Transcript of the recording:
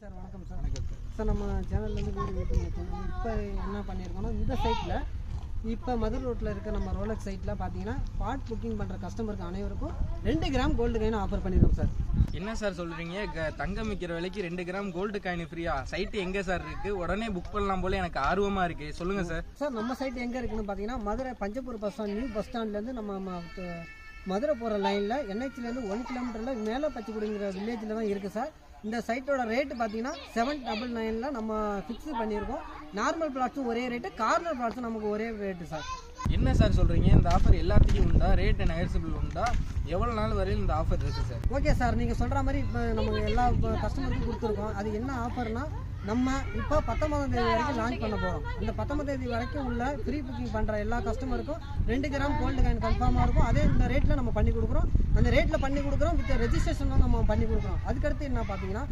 Sir வணக்கம் sir. Sir நம்ம சேனல்லேருந்து வீடு இப்போ என்ன பண்ணியிருக்கோம்னா இந்த சைட்டில் இப்போ மதுரை ரோட்டில் இருக்க நம்ம ரோலக்ஸ் சைட்டில் பார்த்தீங்கன்னா ஸ்பாட் புக்கிங் பண்ணுற கஸ்டமருக்கு அனைவருக்கும் 2 கிராம் கோல்டு காயின் ஆஃபர் பண்ணியிருக்கோம் சார். என்ன சார் சொல்கிறீங்க? தங்கம் விற்கிற விலைக்கு 2 கிராம் கோல்டு காயின் ஃப்ரீயா? சைட்டு எங்கே சார் இருக்குது? உடனே புக் பண்ணலாம் போல எனக்கு ஆர்வமாக இருக்குது. சொல்லுங்கள் சார். சார் நம்ம சைட் எங்கே இருக்குன்னு பார்த்தீங்கன்னா Madurai Panjappur bus stand new bus ஸ்டாண்ட்லேருந்து நம்ம மதுரை போகிற லைனில் என்ஹெச்லேருந்து 1 கிலோமீட்டரில் மேலே பச்சைக்குடிங்கிற வில்லேஜில் தான் இருக்குது சார். இந்த சைட்டோட ரேட்டு பார்த்தீங்கன்னா 799 நம்ம ஃபிக்ஸ் பண்ணியிருக்கோம். நார்மல் பிளாட்ஸும் ஒரே ரேட்டு, கார்னர் பிளாட்ஸும் நமக்கு ஒரே ரேட்டு சார். என்ன சார் சொல்கிறீங்க? இந்த ஆஃபர் எல்லாத்துக்கும் உண்டா? ரேட் நெகோசியபிள் உண்டா? எவ்வளோ நாள் வரையில் இந்த ஆஃபர் இருக்குது சார்? ஓகே சார், நீங்கள் சொல்கிற மாதிரி இப்போ நமக்கு எல்லா கஸ்டமருக்கும் கொடுத்துருக்கோம். அது என்ன ஆஃபர்னா நம்ம இப்போ 19ஆம் தேதி வரைக்கும் லான்ச் பண்ண போகிறோம். இந்த 19ஆம் தேதி வரைக்கும் உள்ள ஃப்ரீ புக்கிங் பண்ணுற எல்லா கஸ்டமருக்கும் 2 கிராம் கோல்டு காயின் கன்ஃபார்மாக இருக்கும். அதே இந்த ரேட்டில் நம்ம பண்ணி கொடுக்குறோம். அந்த ரேட்டில் பண்ணி கொடுக்குறோம், வித் ரெஜிஸ்ட்ரேஷன் தான் நம்ம பண்ணி கொடுக்குறோம். அதுக்கடுத்து என்ன பார்த்தீங்கன்னா